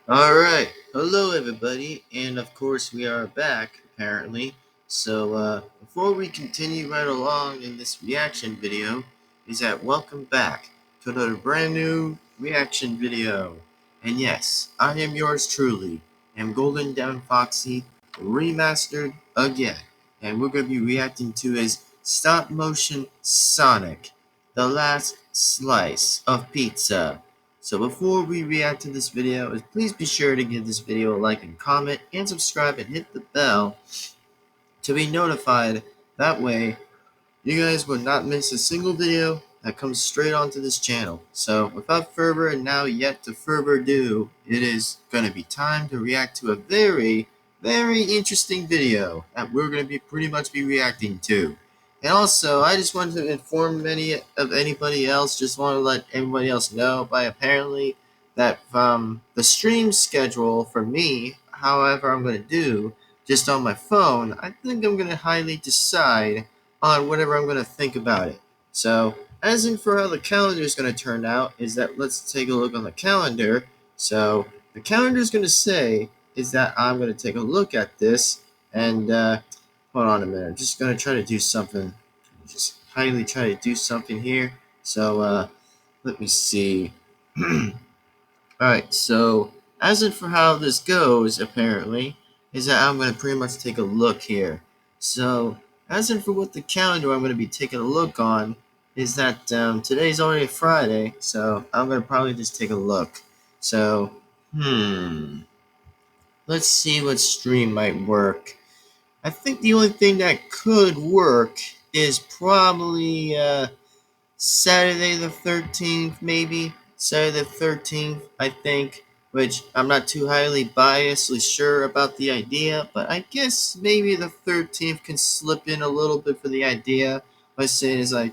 Alright, hello everybody, and of course we are back, apparently. So, before we continue right along in this reaction video, is that welcome back to another brand new reaction video. And yes, I am yours truly, am Golden Devin-Foxy, remastered again. And we're going to be reacting to his stop-motion Sonic, the last slice of pizza. So before we react to this video, please be sure to give this video a like and comment, and subscribe and hit the bell to be notified. That way, you guys will not miss a single video that comes straight onto this channel. So without further and now yet to further ado, it is going to be time to react to a very, very interesting video that we're going to be pretty much be reacting to. And also, I just wanted to inform anybody else, just want to let everybody else know by apparently that the stream schedule for me, however I'm going to do, just on my phone, I think I'm going to highly decide on whatever I'm going to think about it. So, as in for how the calendar is going to turn out, is that let's take a look on the calendar. So, the calendar is going to say is that I'm going to take a look at this and hold on a minute. I'm just going to try to do something. Just highly try to do something here. So, let me see. Alright, so as in for how this goes, apparently, is that I'm going to pretty much take a look here. So, as in for what the calendar I'm going to be taking a look on, is that today's already Friday, so I'm going to probably just take a look. So, let's see what stream might work. I think the only thing that could work is probably Saturday the 13th, maybe. Saturday the 13th, I think. Which I'm not too highly biasedly sure about the idea, but I guess maybe the 13th can slip in a little bit for the idea by saying it's like,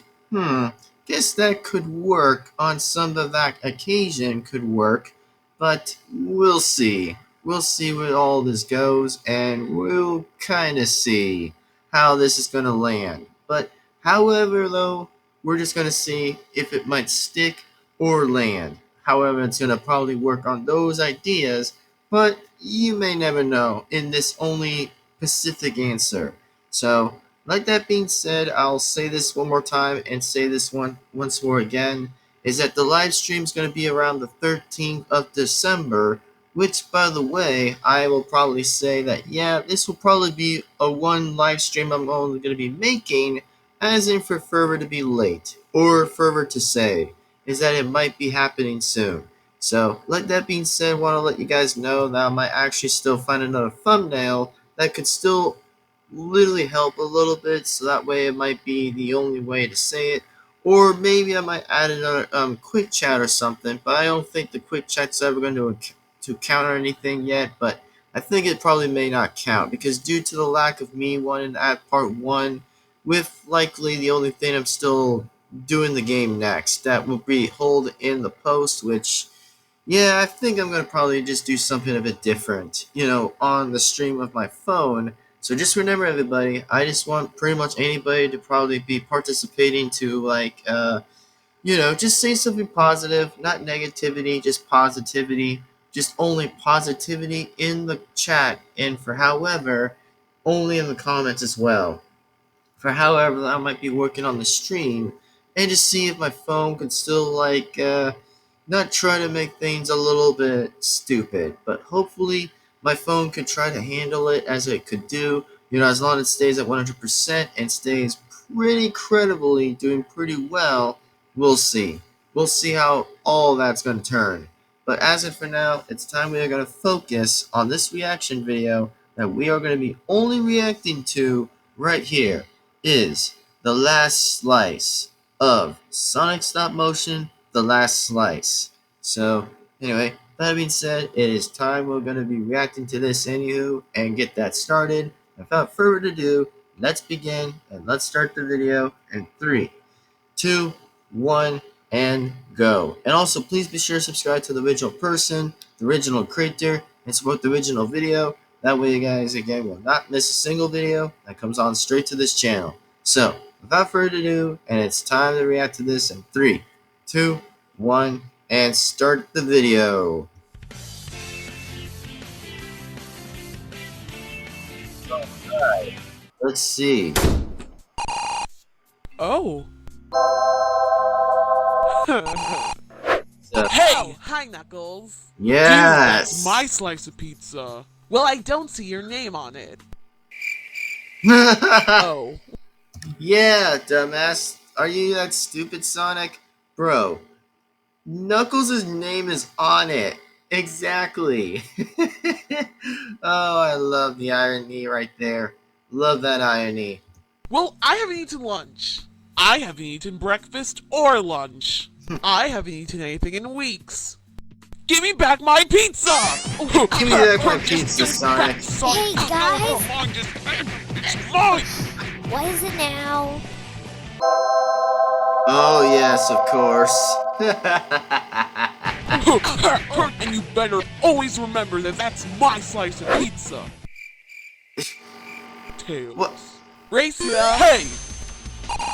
guess that could work on some of that occasion could work, but we'll see. We'll see where all this goes, and we'll kind of see how this is going to land. But however, though, we're just going to see if it might stick or land. However, it's going to probably work on those ideas, but you may never know in this only specific answer. So, like that being said, I'll say this one more time and say this once more again, is that the live stream is going to be around the 13th of December, which, by the way, I will probably say that, yeah, this will probably be a one live stream I'm only going to be making, as in for further to be late, or further to say, is that it might be happening soon. So, like that being said, want to let you guys know that I might actually still find another thumbnail that could still literally help a little bit, so that way it might be the only way to say it. Or maybe I might add another quick chat or something, but I don't think the quick chat's ever going to counter anything yet, but I think it probably may not count, because due to the lack of me wanting to add part 1, with likely the only thing I'm still doing the game next, that will be hold in the post, which, yeah, I think I'm going to probably just do something a bit different, on the stream of my phone. So just remember, everybody, I just want pretty much anybody to probably be participating to, like, just say something positive, not negativity, just positivity. Just only positivity in the chat, and for however, only in the comments as well. For however, I might be working on the stream, and to see if my phone could still, like, not try to make things a little bit stupid, but hopefully my phone could try to handle it as it could do, as long as it stays at 100% and stays pretty credibly doing pretty well. We'll see. We'll see how all that's going to turn. But as of for now, it's time we are going to focus on this reaction video that we are going to be only reacting to right here is the last slice of Sonic Stop Motion, the last slice. So, anyway, that being said, it is time we're going to be reacting to this anywho and get that started. Without further ado, let's begin and let's start the video in 3, 2, 1, and go. And also, please be sure to subscribe to the original person, the original creator, and support the original video. That way you guys, again, will not miss a single video that comes on straight to this channel. So, without further ado, and it's time to react to this in 3, 2, 1, and start the video. Let's see. Oh. So, Hey! Hi, Knuckles. yes. Dude, that's my slice of pizza. Well, I don't see your name on it. Oh. Yeah, dumbass. Are you that stupid, Sonic? Bro, Knuckles' name is on it. Exactly. Oh, I love the irony right there. Love that irony. Well, I haven't eaten lunch. I haven't eaten breakfast or lunch. I haven't eaten anything in weeks. Give me back my pizza! Give me back my pizza, Sonic. Hey, guys. It's mine! What is it now? Oh, yes, of course. And you better always remember that that's my slice of pizza. Tails. What? Racia! Hey!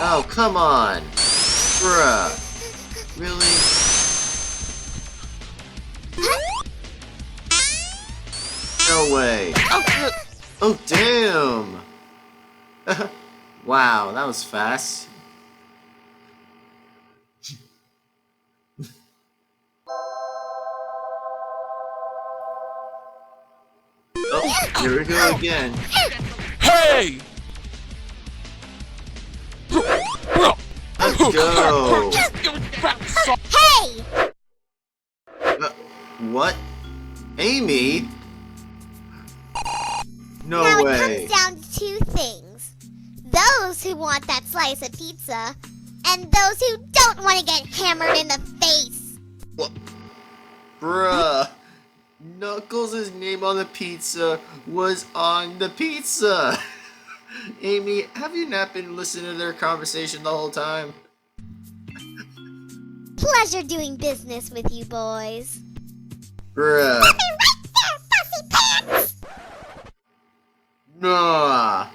Oh, come on. Bruh. Really? No way. Oh, damn. Wow, that was fast. Oh, here we go again. Hey! Let's go. Hey! What? Amy? No Now way. it comes down to two things. Those who want that slice of pizza, and those who don't want to get hammered in the face. What? Bruh. Knuckles' name on the pizza was on the pizza. Amy, have you not been listening to their conversation the whole time? Pleasure doing business with you boys. Bruh. Right there, fussy pants! Nah.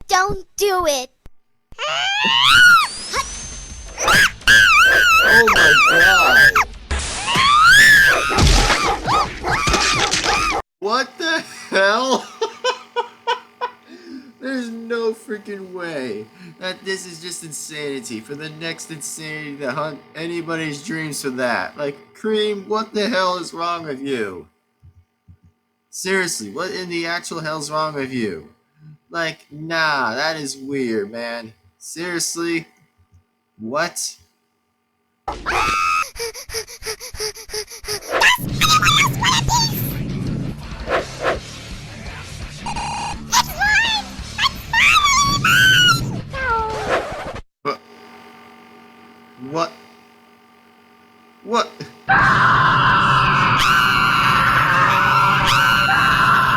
Don't do it. Oh my god. What the hell? There's no freaking way that this is just insanity for the next insanity to hunt anybody's dreams for that. Like, Cream, what the hell is wrong with you? Seriously, what in the actual hell's wrong with you? Like, nah, that is weird, man. Seriously? What? What? What?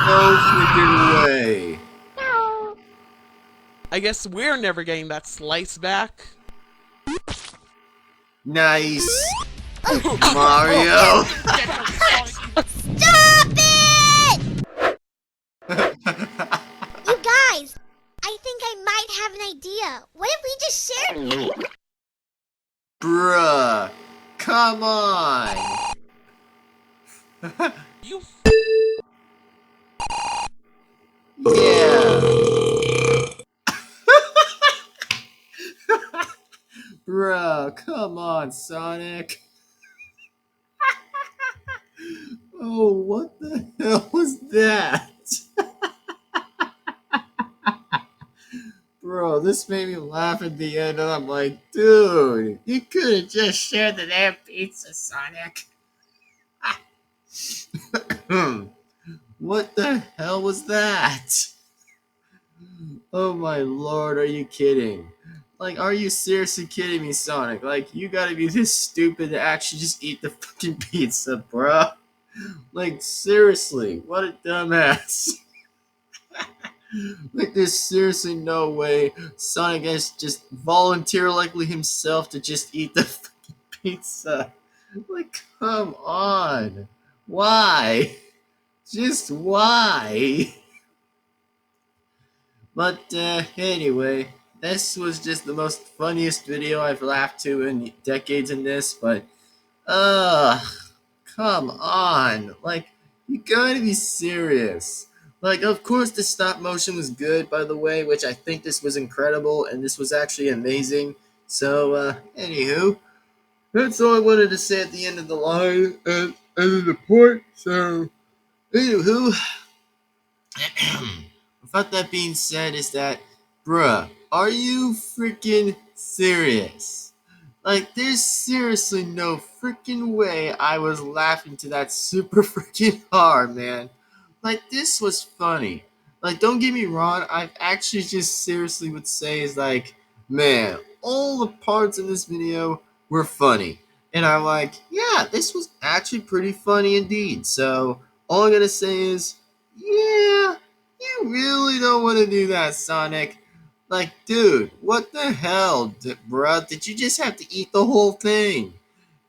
No freaking way. I guess we're never getting that slice back. Nice. Mario. Stop it! You guys, I think I might have an idea. What if we just shared? Bruh. Come on. You Yeah. Bruh, come on, Sonic. Oh, what the hell was that? Bro, this made me laugh at the end, and I'm like, dude, you could have just shared the damn pizza, Sonic. What the hell was that? Oh my lord, are you kidding? Like, are you seriously kidding me, Sonic? Like, you gotta be this stupid to actually just eat the fucking pizza, bruh. Like, seriously, what a dumbass. Like, there's seriously no way Sonic has just volunteered likely himself to just eat the fucking pizza. Like, come on. Why? Just why? But anyway, this was just the most funniest video I've laughed to in decades in this, but come on. Like, you gotta be serious. Like, of course, the stop motion was good, by the way, which I think this was incredible, and this was actually amazing. So, anywho, that's all I wanted to say at the end of the line, end of the point. So, anywho, without that being said, is that, bruh, are you freaking serious? Like, there's seriously no freaking way I was laughing to that super freaking hard, man. Like, this was funny. Like, don't get me wrong, I actually just seriously would say is like, man, all the parts in this video were funny. And I'm like, yeah, this was actually pretty funny indeed. So, all I'm gonna say is, yeah, you really don't want to do that, Sonic. Like, dude, what the hell, bruh? Did you just have to eat the whole thing?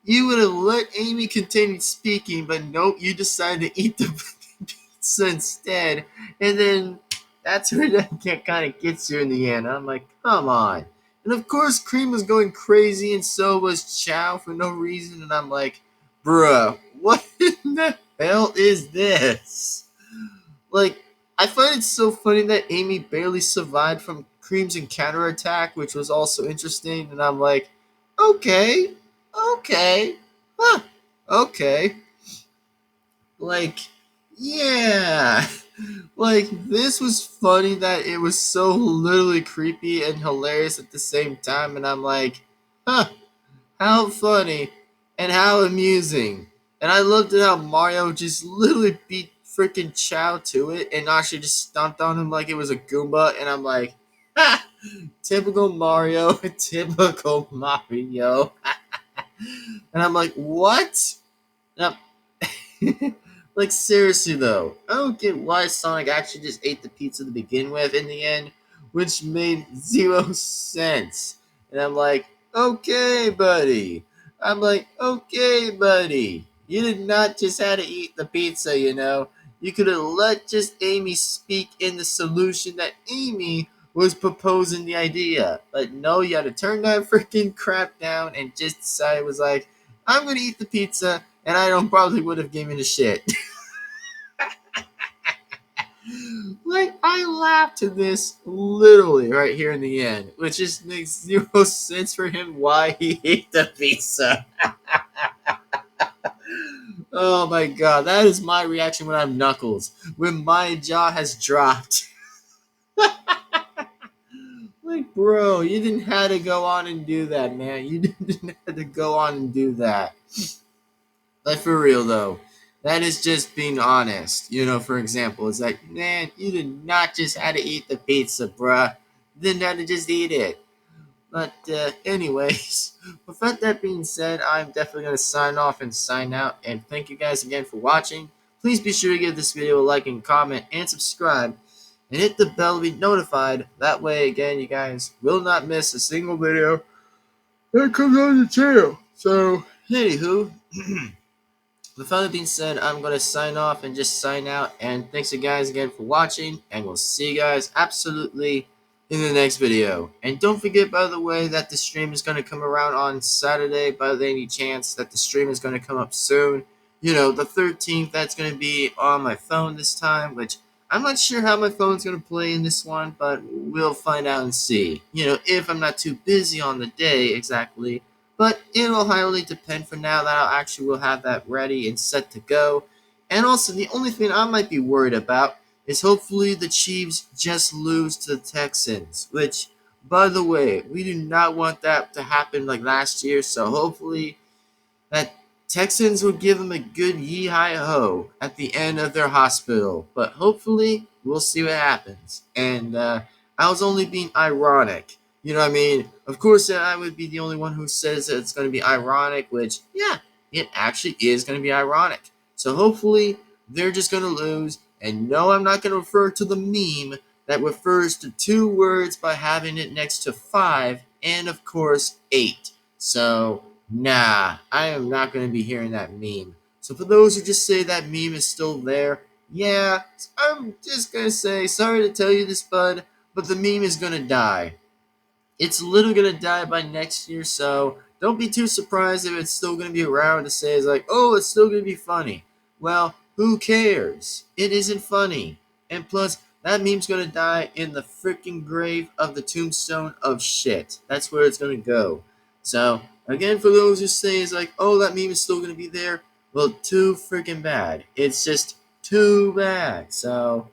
You would have let Amy continue speaking, but nope, you decided to eat the pizza instead. And then that's where that kind of gets you in the end. I'm like, come on. And of course, Cream was going crazy, and so was Chow for no reason. And I'm like, bruh, what in the hell is this? Like, I find it so funny that Amy barely survived from Cream's encounter attack, which was also interesting. And I'm like, okay, okay, huh, okay. Like, yeah. Like, this was funny that it was so literally creepy and hilarious at the same time. And I'm like, huh, how funny and how amusing. And I loved it how Mario just literally beat freaking Chow to it and actually just stomped on him like it was a Goomba. And I'm like, ha! Typical Mario, typical Mario. And I'm like, what? And like, seriously though, I don't get why Sonic actually just ate the pizza to begin with in the end, which made zero sense. And I'm like, okay, buddy. I'm like, okay, buddy. You did not just have to eat the pizza, you know. You could have let just Amy speak in the solution that Amy was proposing the idea. But no, you had to turn that freaking crap down and just decide it was like, I'm gonna eat the pizza, and I don't probably would have given a shit. Like, I laughed to this literally right here in the end, which just makes zero sense for him why he ate the pizza. Oh my god, that is my reaction when I'm Knuckles, when my jaw has dropped. Like, bro, you didn't have to go on and do that, man. You didn't have to go on and do that. Like, for real though, that is just being honest. You know, for example, it's like, man, you did not just have to eat the pizza, bruh. You didn't have to just eat it. But, anyways, without that being said, I'm definitely going to sign off and sign out. And thank you guys again for watching. Please be sure to give this video a like and comment and subscribe. And hit the bell to be notified. That way, again, you guys will not miss a single video that comes on the channel. So, anywho. With that being said, I'm going to sign off and just sign out. And thanks you guys again for watching. And we'll see you guys absolutely in the next video. And don't forget, by the way, that the stream is going to come around on Saturday. By any chance that the stream is going to come up soon. You know, the 13th, that's going to be on my phone this time. Which I'm not sure how my phone's going to play in this one. But we'll find out and see. You know, if I'm not too busy on the day exactly. But it'll highly depend for now that I actually will have that ready and set to go. And also, the only thing I might be worried about is hopefully the Chiefs just lose to the Texans. Which, by the way, we do not want that to happen like last year. So hopefully that Texans will give them a good yee-hi-ho at the end of their hospital. But hopefully, we'll see what happens. And I was only being ironic. You know what I mean? Of course, I would be the only one who says that it's going to be ironic, which, yeah, it actually is going to be ironic. So hopefully, they're just going to lose. And no, I'm not going to refer to the meme that refers to 2 words by having it next to 5 and, of course, 8. So, nah, I am not going to be hearing that meme. So for those who just say that meme is still there, yeah, I'm just going to say, sorry to tell you this, bud, but the meme is going to die. It's literally going to die by next year, so don't be too surprised if it's still going to be around to say it's like, oh, it's still going to be funny. Well, who cares? It isn't funny. And plus, that meme's going to die in the freaking grave of the tombstone of shit. That's where it's going to go. So, again, for those who say it's like, oh, that meme is still going to be there, well, too freaking bad. It's just too bad. So,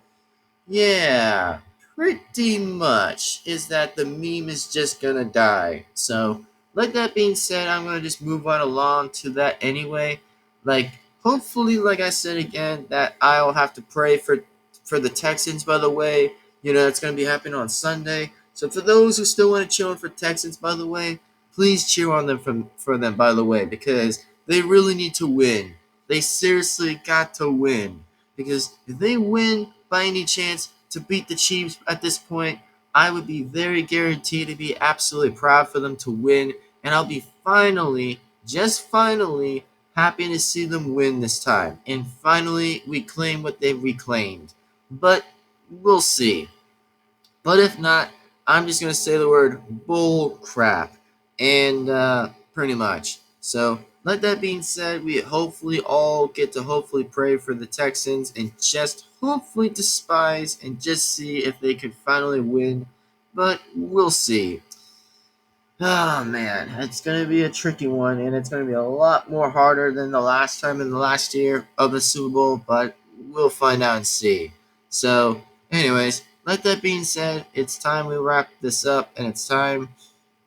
yeah, pretty much is that the meme is just gonna die. So, like that being said, I'm gonna just move on along to that anyway. Like, hopefully, like I said again, that I'll have to pray for the Texans. By the way, it's gonna be happening on Sunday. So for those who still want to cheer on for Texans, by the way, please cheer on them for them. By the way, because they really need to win. They seriously got to win. Because if they win by any chance to beat the Chiefs at this point, I would be very guaranteed to be absolutely proud for them to win. And I'll be finally, just finally, happy to see them win this time. And finally, reclaim what they've reclaimed. But we'll see. But if not, I'm just going to say the word bull crap. And pretty much. So, let that being said, we hopefully all get to hopefully pray for the Texans and just hopefully despise and just see if they could finally win. But we'll see. Oh man, it's going to be a tricky one, and it's going to be a lot more harder than the last time in the last year of the Super Bowl, but we'll find out and see. So, anyways, let that being said, it's time we wrap this up, and it's time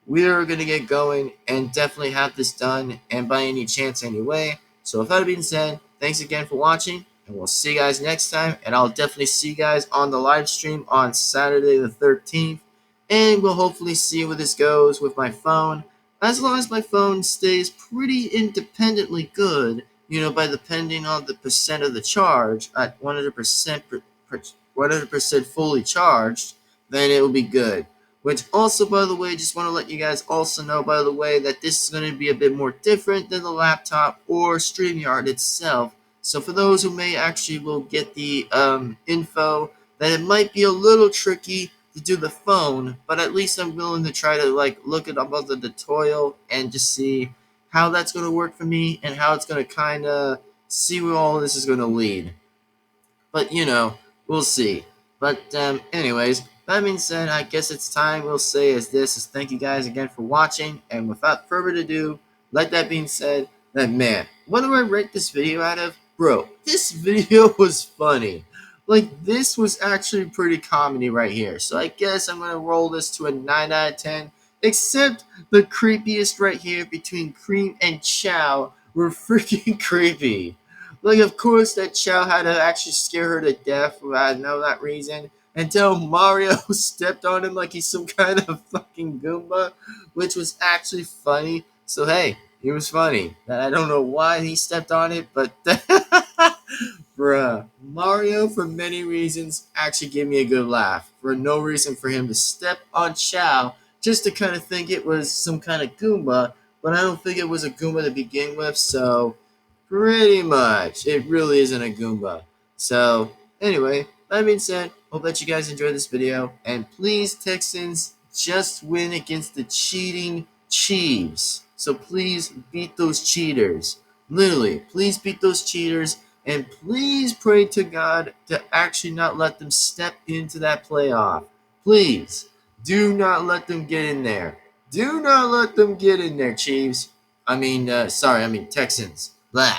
we are going to get going and definitely have this done, and by any chance anyway. So, with that being said, thanks again for watching, and we'll see you guys next time, and I'll definitely see you guys on the live stream on Saturday the 13th. And we'll hopefully see where this goes with my phone. As long as my phone stays pretty independently good, by depending on the percent of the charge at 100% fully charged, then it will be good. Which also, by the way, just want to let you guys also know, by the way, that this is going to be a bit more different than the laptop or StreamYard itself. So for those who may actually will get the info, that it might be a little tricky to do the phone, but at least I'm willing to try to look it up on the tutorial and just see how that's going to work for me and how it's going to kind of see where all this is going to lead. But we'll see. But anyways, that being said, I guess it's time we'll say is thank you guys again for watching, and without further ado, like that being said, that man, what do I rate this video out of? Bro, this video was funny. This was actually pretty comedy right here. So I guess I'm going to roll this to a 9 out of 10. Except the creepiest right here between Cream and Chow were freaking creepy. Of course, that Chow had to actually scare her to death without that reason until Mario stepped on him like he's some kind of fucking Goomba, which was actually funny. So, hey, he was funny. I don't know why he stepped on it, but bruh, Mario, for many reasons, actually gave me a good laugh. For no reason for him to step on Chow just to kind of think it was some kind of Goomba, but I don't think it was a Goomba to begin with, so pretty much, it really isn't a Goomba. So, anyway, that being said, hope that you guys enjoyed this video, and please, Texans, just win against the cheating Chiefs. So please beat those cheaters. Literally, please beat those cheaters, and please pray to God to actually not let them step into that playoff. Please, do not let them get in there. Do not let them get in there, Chiefs. Texans. Blah.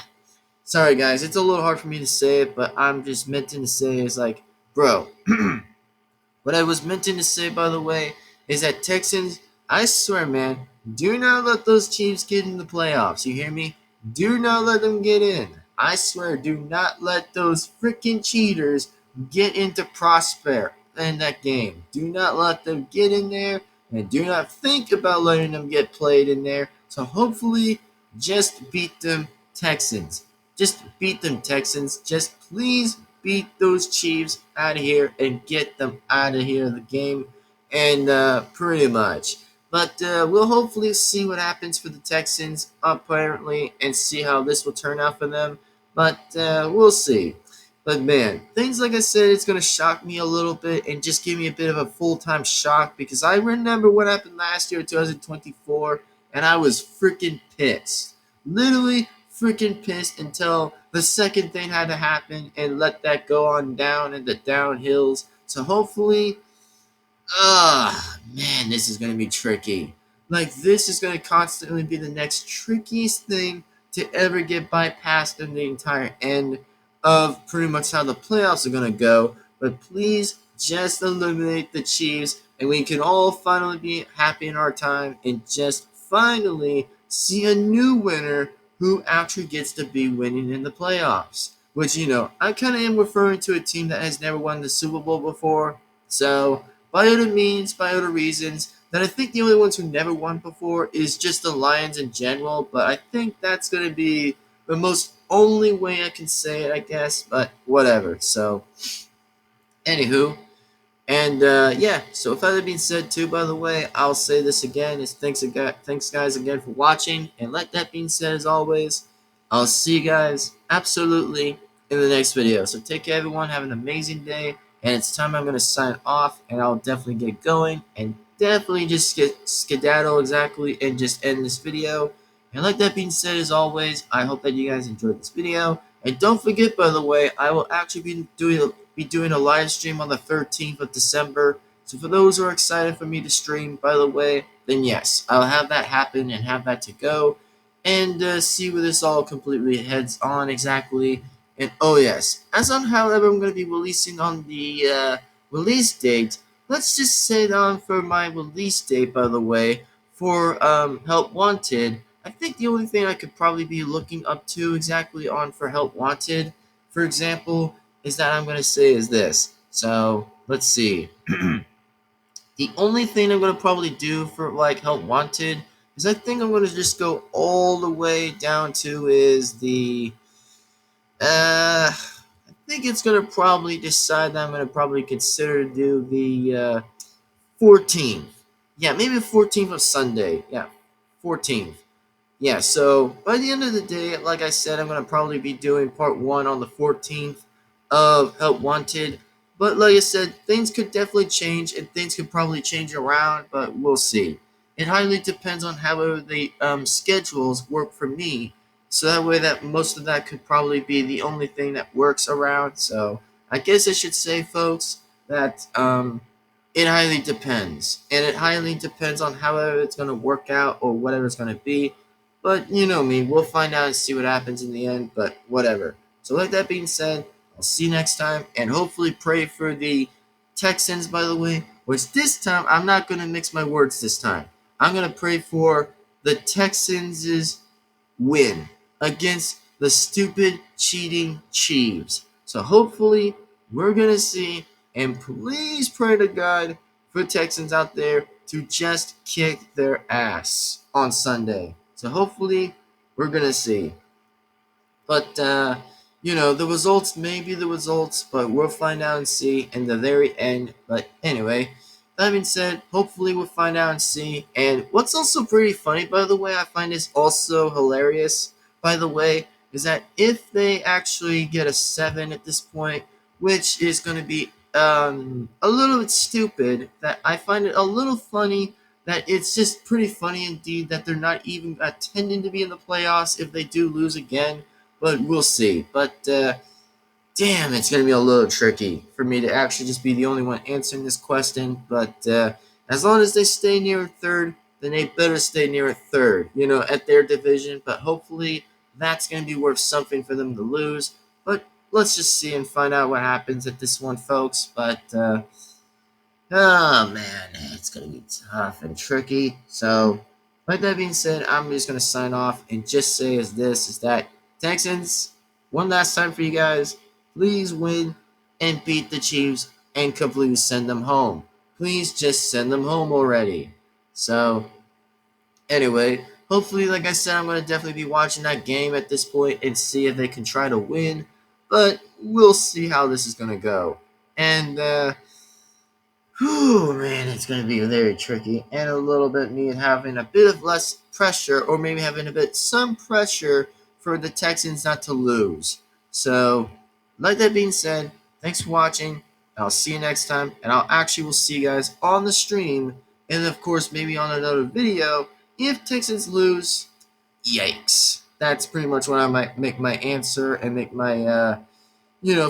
Sorry, guys, it's a little hard for me to say it, but I'm just meant to say is bro. What I was meant to say, by the way, is that Texans, I swear, man, do not let those Chiefs get in the playoffs. You hear me? Do not let them get in. I swear, do not let those freaking cheaters get into Prosper in that game. Do not let them get in there, and do not think about letting them get played in there. So hopefully, just beat them, Texans. Just beat them, Texans. Just please beat those Chiefs out of here and get them out of here of the game. And pretty much. But we'll hopefully see what happens for the Texans, apparently, and see how this will turn out for them. But we'll see. But man, things like I said, it's going to shock me a little bit and just give me a bit of a full-time shock because I remember what happened last year, 2024, and I was freaking pissed. Literally freaking pissed until the second thing had to happen and let that go on down in the downhills. So hopefully, man, this is gonna be tricky. Like, this is gonna constantly be the next trickiest thing to ever get bypassed in the entire end of pretty much how the playoffs are gonna go. But please just eliminate the Chiefs, and we can all finally be happy in our time and just finally see a new winner who actually gets to be winning in the playoffs. Which, I kind of am referring to a team that has never won the Super Bowl before. So, by other means, by other reasons, that I think the only ones who never won before is just the Lions in general, but I think that's going to be the most only way I can say it, I guess, but whatever. So, anywho, and yeah, so with that being said, too, by the way, I'll say this again: is thanks guys again for watching, and let that being said, as always, I'll see you guys absolutely in the next video. So take care, everyone. Have an amazing day, and it's time I'm gonna sign off, and I'll definitely get going, and definitely just get skedaddle exactly, and just end this video. And like that being said, as always, I hope that you guys enjoyed this video. And don't forget, by the way, I will actually be doing a live stream on the 13th of December. So for those who are excited for me to stream, by the way, then yes, I'll have that happen and have that to go, and see where this all completely heads on exactly. And oh yes, as on however I'm going to be releasing on the release date, let's just say on for my release date, by the way, for Help Wanted. I think the only thing I could probably be looking up to exactly on for Help Wanted, for example, is that I'm going to say is this. So, let's see. The only thing I'm going to probably do for, like, Help Wanted is I think I'm going to just go all the way down to is the, I think it's going to probably decide that I'm going to probably consider to do the 14th. Yeah, maybe the 14th of Sunday. Yeah, 14th. Yeah, so by the end of the day, like I said, I'm going to probably be doing part 1 on the 14th of Help Wanted. But like I said, things could definitely change, and things could probably change around, but we'll see. It highly depends on how the schedules work for me. So that way that most of that could probably be the only thing that works around. So I guess I should say, folks, that it highly depends. And it highly depends on however it's going to work out or whatever it's going to be. But you know me, we'll find out and see what happens in the end, but whatever. So like that being said, I'll see you next time, and hopefully pray for the Texans, by the way, which this time, I'm not going to mix my words this time. I'm going to pray for the Texans' win against the stupid, cheating Chiefs. So hopefully, we're going to see, and please pray to God for Texans out there to just kick their ass on Sunday. So hopefully, we're going to see. But, the results may be the results, but we'll find out and see in the very end. But anyway, that being said, hopefully we'll find out and see. And what's also pretty funny, by the way, I find is also hilarious, by the way, is that if they actually get a 7 at this point, which is going to be a little bit stupid, that I find it a little funny that it's just pretty funny indeed that they're not even attending to be in the playoffs if they do lose again. But we'll see. But damn, it's going to be a little tricky for me to actually just be the only one answering this question. But as long as they stay near a third, then they better stay near a third, at their division. But hopefully that's going to be worth something for them to lose. But let's just see and find out what happens at this one, folks. But oh man, it's going to be tough and tricky. So, like that being said, I'm just going to sign off and just say is that Texans, one last time for you guys, please win and beat the Chiefs and completely send them home. Please just send them home already. So, anyway, hopefully, like I said, I'm going to definitely be watching that game at this point and see if they can try to win. But we'll see how this is going to go. And, whew, man, it's going to be very tricky, and a little bit me having a bit of less pressure, or maybe having some pressure for the Texans not to lose. So, like that being said, thanks for watching. I'll see you next time, and will see you guys on the stream, and of course, maybe on another video if Texans lose, yikes. That's pretty much what I might make my answer and make my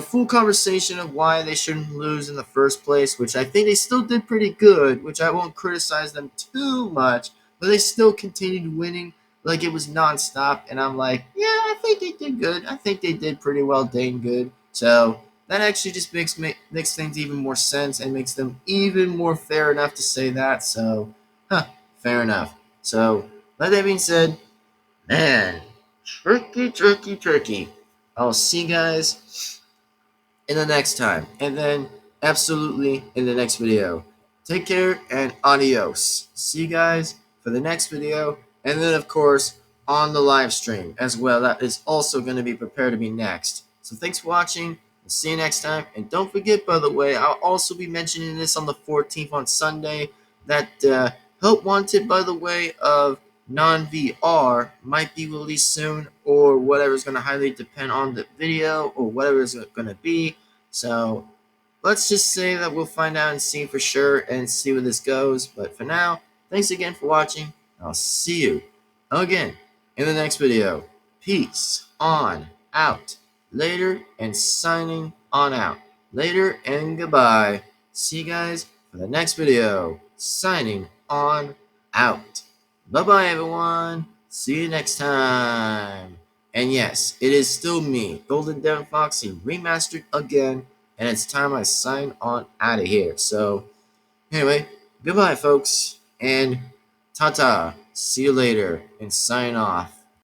full conversation of why they shouldn't lose in the first place, which I think they still did pretty good, which I won't criticize them too much, but they still continued winning like it was nonstop, and I'm like, yeah, I think they did good. I think they did pretty well, dang good. So that actually just makes things even more sense and makes them even more fair enough to say that. So, fair enough. So, with that being said, man, tricky. I'll see you guys in the next time, and then absolutely in the next video. Take care and adios. See you guys for the next video, and then of course on the live stream as well. That is also going to be prepared to be next. So thanks for watching. We'll see you next time. And don't forget, by the way, I'll also be mentioning this on the 14th on Sunday. That Help Wanted, by the way, of non-VR might be released soon, or whatever is going to highly depend on the video or whatever is going to be. So let's just say that we'll find out and see for sure and see where this goes. But for now, thanks again for watching. I'll see you again in the next video. Peace on out. Later and signing on out. Later and goodbye. See you guys for the next video. Signing on out. Bye-bye, everyone. See you next time. And yes, it is still me, Golden Devin-Foxy, remastered again, and it's time I sign on out of here. So, anyway, goodbye, folks, and ta-ta. See you later, and sign off.